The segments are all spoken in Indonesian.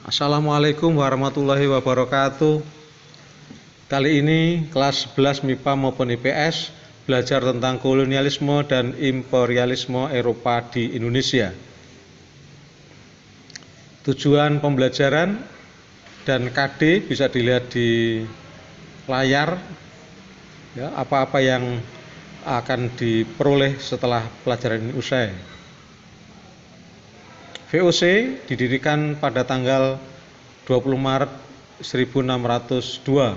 Assalamualaikum warahmatullahi wabarakatuh. Kali ini kelas 11 MIPA maupun IPS belajar tentang kolonialisme dan imperialisme Eropa di Indonesia. Tujuan pembelajaran dan KD bisa dilihat di layar, ya, apa-apa yang akan diperoleh setelah pelajaran ini usai. VOC didirikan pada tanggal 20 Maret 1602.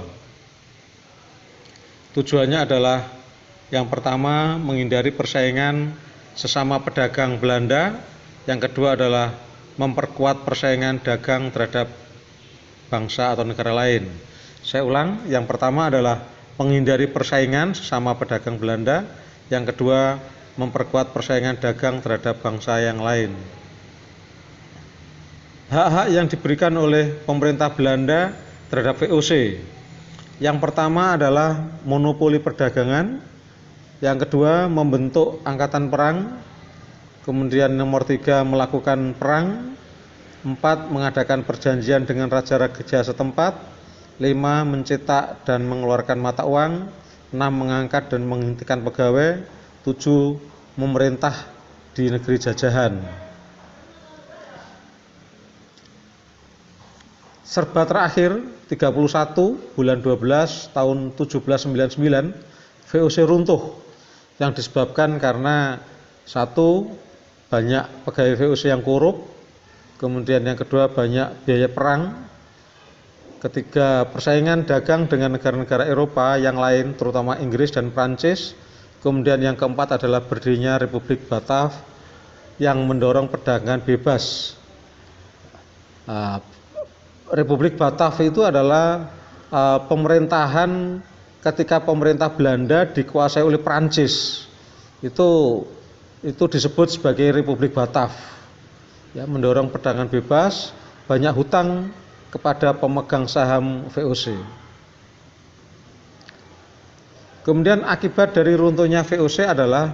Tujuannya adalah yang pertama menghindari persaingan sesama pedagang Belanda, yang kedua adalah memperkuat persaingan dagang terhadap bangsa atau negara lain. Saya ulang, yang pertama adalah menghindari persaingan sesama pedagang Belanda, yang kedua memperkuat persaingan dagang terhadap bangsa yang lain. Hak-hak yang diberikan oleh pemerintah Belanda terhadap VOC. Yang pertama adalah monopoli perdagangan, yang kedua membentuk angkatan perang, kemudian nomor 3 melakukan perang, 4 mengadakan perjanjian dengan raja-raja setempat, 5 mencetak dan mengeluarkan mata uang, 6 mengangkat dan menghentikan pegawai, 7 memerintah di negeri jajahan. Serba terakhir 31 bulan 12 tahun 1799 VOC runtuh, yang disebabkan karena satu, banyak pegawai VOC yang korup, kemudian yang kedua banyak biaya perang, ketiga persaingan dagang dengan negara-negara Eropa yang lain terutama Inggris dan Prancis, kemudian yang keempat adalah berdirinya Republik Batav yang mendorong perdagangan bebas. Republik Batav itu adalah pemerintahan ketika pemerintah Belanda dikuasai oleh Prancis. Itu disebut sebagai Republik Batav. Ya, mendorong perdagangan bebas, banyak hutang kepada pemegang saham VOC. Kemudian akibat dari runtuhnya VOC adalah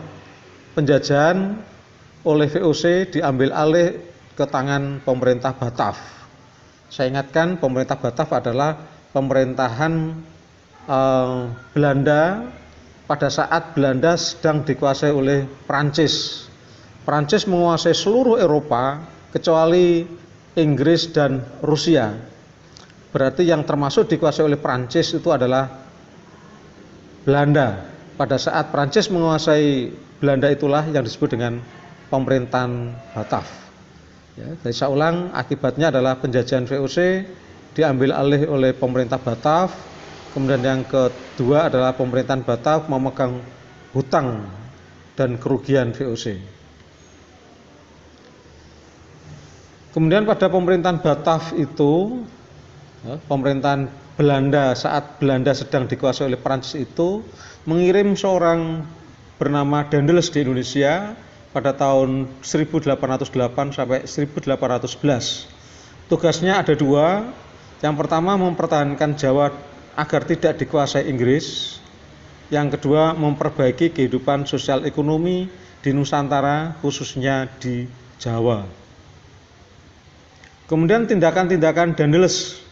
penjajahan oleh VOC diambil alih ke tangan pemerintah Batav. Saya ingatkan, pemerintah Batav adalah pemerintahan Belanda pada saat Belanda sedang dikuasai oleh Prancis. Prancis menguasai seluruh Eropa kecuali Inggris dan Rusia. Berarti yang termasuk dikuasai oleh Prancis itu adalah Belanda. Pada saat Prancis menguasai Belanda itulah yang disebut dengan pemerintahan Batav. Ya, jadi saya ulang, akibatnya adalah penjajahan VOC diambil alih oleh pemerintah Batav. Kemudian yang kedua adalah pemerintahan Batav memegang hutang dan kerugian VOC. Kemudian pada pemerintahan Batav itu, ya, pemerintahan Belanda saat Belanda sedang dikuasai oleh Prancis itu mengirim seorang bernama Daendels di Indonesia pada tahun 1808 sampai 1811. Tugasnya ada dua. Yang pertama mempertahankan Jawa agar tidak dikuasai Inggris. Yang kedua memperbaiki kehidupan sosial ekonomi di Nusantara, khususnya di Jawa. Kemudian tindakan-tindakan Daendels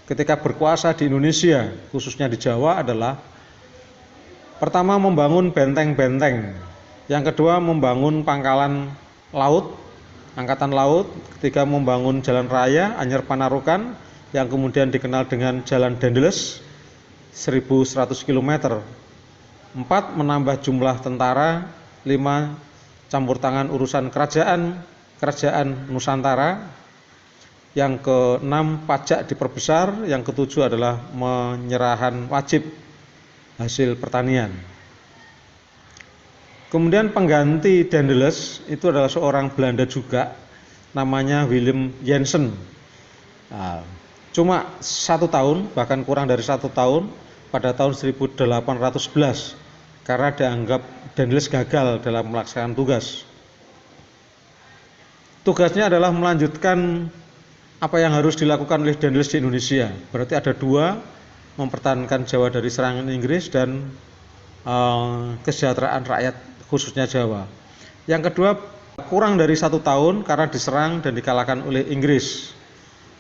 ketika berkuasa di Indonesia, khususnya di Jawa adalah pertama membangun benteng-benteng, yang kedua membangun pangkalan laut, angkatan laut, ketiga membangun jalan raya Anyar Panarukan yang kemudian dikenal dengan Jalan Daendels 1100 km. 4 menambah jumlah tentara, 5 campur tangan urusan kerajaan Nusantara, yang ke-6 pajak diperbesar, yang ke-7 adalah penyerahan wajib hasil pertanian. Kemudian pengganti Daendels itu adalah seorang Belanda juga, namanya Willem Jensen. Cuma 1 tahun, bahkan kurang dari 1 tahun, pada tahun 1811, karena dianggap Daendels gagal dalam melaksanakan tugas. Tugasnya adalah melanjutkan apa yang harus dilakukan oleh Daendels di Indonesia. Berarti ada 2, mempertahankan Jawa dari serangan Inggris dan kesejahteraan rakyat khususnya Jawa. Yang kedua kurang dari 1 tahun karena diserang dan dikalahkan oleh Inggris.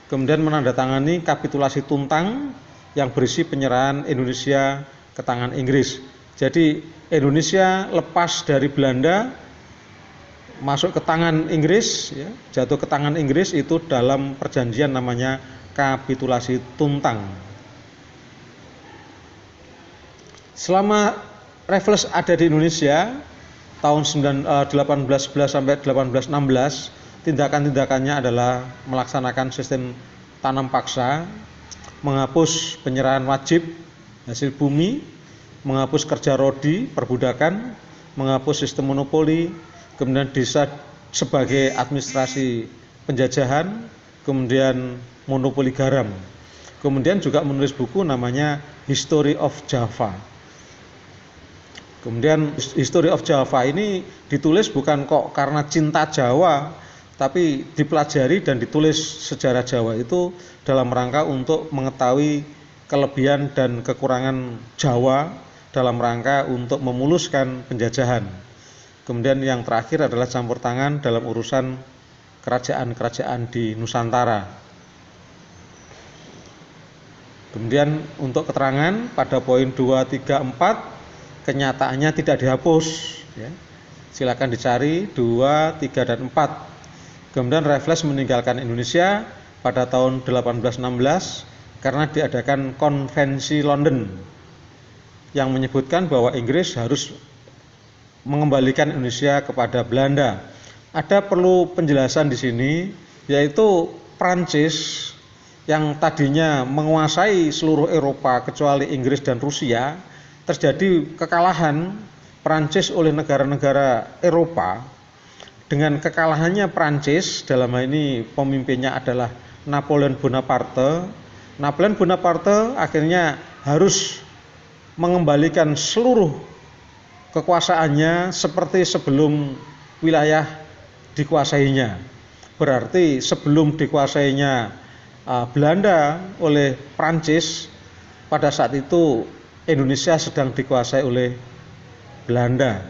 kemudian menandatangani kapitulasi Tuntang yang berisi penyerahan Indonesia ke tangan Inggris. Jadi Indonesia lepas dari Belanda, masuk ke tangan Inggris, ya, jatuh ke tangan Inggris itu dalam perjanjian namanya kapitulasi Tuntang. Selama Raffles ada di Indonesia tahun 1811 sampai 1816, tindakan-tindakannya adalah melaksanakan sistem tanam paksa, menghapus penyerahan wajib hasil bumi, menghapus kerja rodi, perbudakan, menghapus sistem monopoli, kemudian desa sebagai administrasi penjajahan, kemudian monopoli garam. Kemudian juga menulis buku namanya History of Java. Kemudian History of Java ini ditulis bukan kok karena cinta Jawa, tapi dipelajari dan ditulis sejarah Jawa itu dalam rangka untuk mengetahui kelebihan dan kekurangan Jawa dalam rangka untuk memuluskan penjajahan. Kemudian yang terakhir adalah campur tangan dalam urusan kerajaan-kerajaan di Nusantara. Kemudian untuk keterangan pada poin 2, 3, 4 kenyataannya tidak dihapus, ya. Silakan dicari 2, 3, dan 4. Kemudian Raffles meninggalkan Indonesia pada tahun 1816 karena diadakan konvensi London yang menyebutkan bahwa Inggris harus mengembalikan Indonesia kepada Belanda. Ada perlu penjelasan di sini, yaitu Prancis yang tadinya menguasai seluruh Eropa kecuali Inggris dan Rusia, terjadi kekalahan Prancis oleh negara-negara Eropa. Dengan kekalahannya Prancis, dalam hal ini pemimpinnya adalah Napoleon Bonaparte. Napoleon Bonaparte akhirnya harus mengembalikan seluruh kekuasaannya seperti sebelum wilayah dikuasainya. Berarti sebelum dikuasainya Belanda oleh Prancis, pada saat itu Indonesia sedang dikuasai oleh Belanda.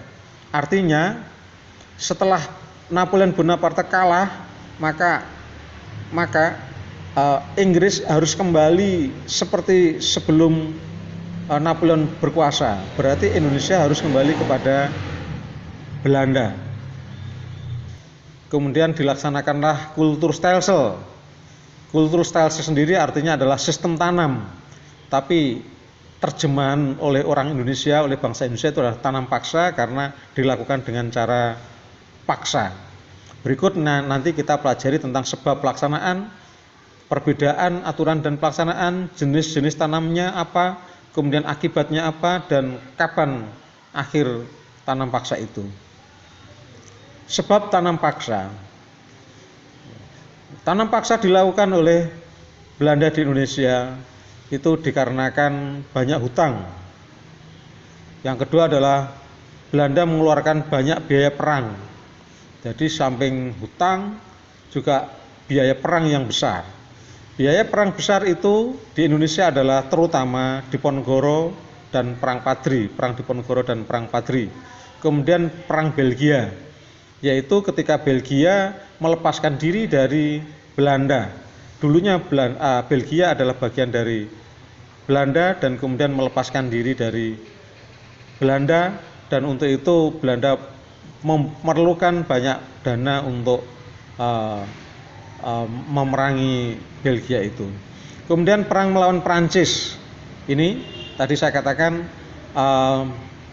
Artinya setelah Napoleon Bonaparte kalah, maka Inggris harus kembali seperti sebelum Napoleon berkuasa. Berarti Indonesia harus kembali kepada Belanda. Kemudian dilaksanakanlah Kulturstelsel. Kulturstelsel sendiri artinya adalah sistem tanam, tapi terjemahan oleh orang Indonesia, oleh bangsa Indonesia itu adalah tanam paksa karena dilakukan dengan cara paksa. Berikut nanti kita pelajari tentang sebab pelaksanaan, perbedaan aturan dan pelaksanaan, jenis-jenis tanamnya apa, kemudian akibatnya apa, dan kapan akhir tanam paksa itu. Sebab tanam paksa. Tanam paksa dilakukan oleh Belanda di Indonesia itu dikarenakan banyak hutang. Yang kedua adalah Belanda mengeluarkan banyak biaya perang. Jadi samping hutang juga biaya perang yang besar. Biaya perang besar itu di Indonesia adalah terutama Diponegoro dan Perang Padri, Perang Diponegoro dan Perang Padri. Kemudian Perang Belgia, yaitu ketika Belgia melepaskan diri dari Belanda. Dulunya Belgia adalah bagian dari Belanda dan kemudian melepaskan diri dari Belanda, dan untuk itu Belanda memerlukan banyak dana untuk memerangi Belgia itu. Kemudian perang melawan Prancis. Ini tadi saya katakan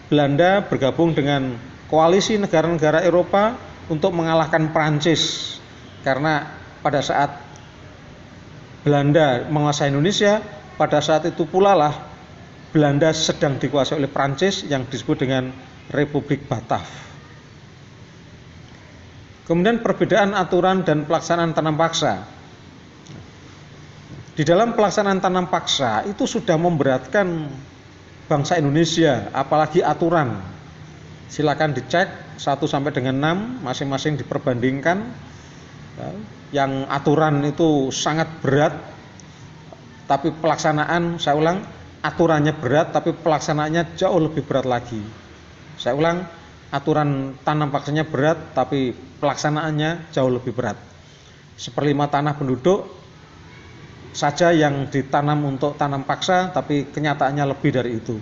Belanda bergabung dengan koalisi negara-negara Eropa untuk mengalahkan Prancis. Karena pada saat Belanda menguasai Indonesia, pada saat itu pula lah Belanda sedang dikuasai oleh Prancis yang disebut dengan Republik Batav. Kemudian perbedaan aturan dan pelaksanaan tanam paksa. Di dalam pelaksanaan tanam paksa itu sudah memberatkan bangsa Indonesia, apalagi aturan. Silakan dicek 1 sampai dengan 6 masing-masing diperbandingkan. Yang aturan itu sangat berat, tapi pelaksanaan, saya ulang, aturannya berat tapi pelaksanaannya jauh lebih berat lagi. Saya ulang, aturan tanam paksanya berat tapi pelaksanaannya jauh lebih berat. 1/5 tanah penduduk saja yang ditanam untuk tanam paksa, tapi kenyataannya lebih dari itu.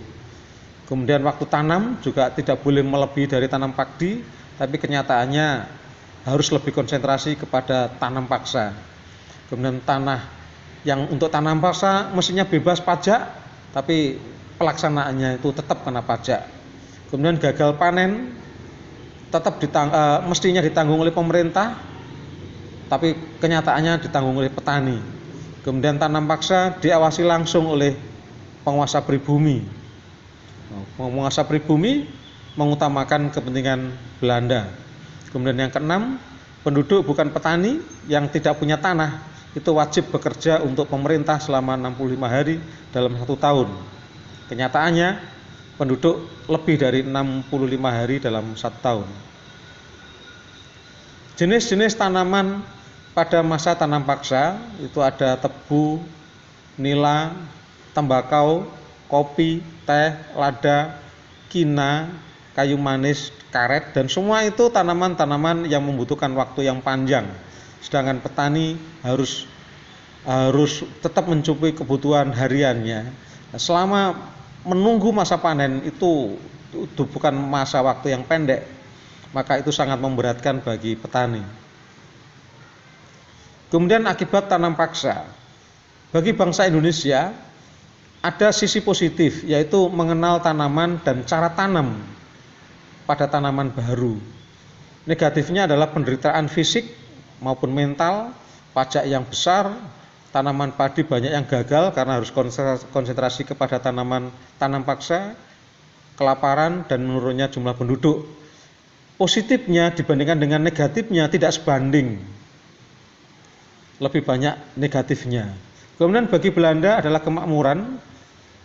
Kemudian waktu tanam juga tidak boleh melebihi dari tanam padi, tapi kenyataannya harus lebih konsentrasi kepada tanam paksa. Kemudian tanah yang untuk tanam paksa mestinya bebas pajak, tapi pelaksanaannya itu tetap kena pajak. Kemudian gagal panen tetap mestinya ditanggung oleh pemerintah, tapi kenyataannya ditanggung oleh petani. Kemudian tanam paksa diawasi langsung oleh penguasa pribumi. Penguasa pribumi mengutamakan kepentingan Belanda. Kemudian yang keenam, penduduk bukan petani yang tidak punya tanah itu wajib bekerja untuk pemerintah selama 65 hari dalam 1 tahun. Kenyataannya penduduk lebih dari 65 hari dalam 1 tahun. Jenis-jenis tanaman pada masa tanam paksa itu ada tebu, nila, tembakau, kopi, teh, lada, kina, kayu manis, karet, dan semua itu tanaman-tanaman yang membutuhkan waktu yang panjang. Sedangkan petani harus tetap mencukupi kebutuhan hariannya. Selama menunggu masa panen itu bukan masa waktu yang pendek, maka itu sangat memberatkan bagi petani. Kemudian akibat tanam paksa, bagi bangsa Indonesia ada sisi positif, yaitu mengenal tanaman dan cara tanam pada tanaman baru. Negatifnya adalah penderitaan fisik maupun mental, pajak yang besar, tanaman padi banyak yang gagal karena harus konsentrasi kepada tanam paksa, kelaparan, dan menurunnya jumlah penduduk. Positifnya dibandingkan dengan negatifnya tidak sebanding, lebih banyak negatifnya. Kemudian bagi Belanda adalah kemakmuran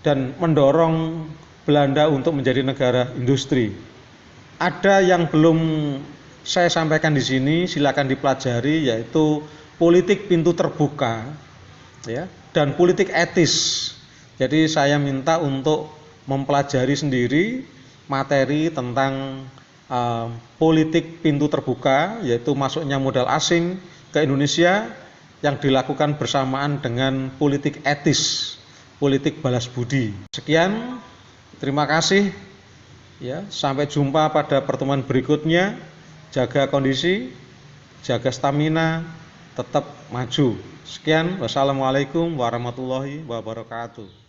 dan mendorong Belanda untuk menjadi negara industri. Ada yang belum saya sampaikan di sini, silakan dipelajari, yaitu politik pintu terbuka, ya, dan politik etis. Jadi saya minta untuk mempelajari sendiri materi tentang politik pintu terbuka, yaitu masuknya modal asing ke Indonesia yang dilakukan bersamaan dengan politik etis, politik balas budi. Sekian, terima kasih. Ya, sampai jumpa pada pertemuan berikutnya. Jaga kondisi, jaga stamina, tetap maju. Sekian, wassalamualaikum warahmatullahi wabarakatuh.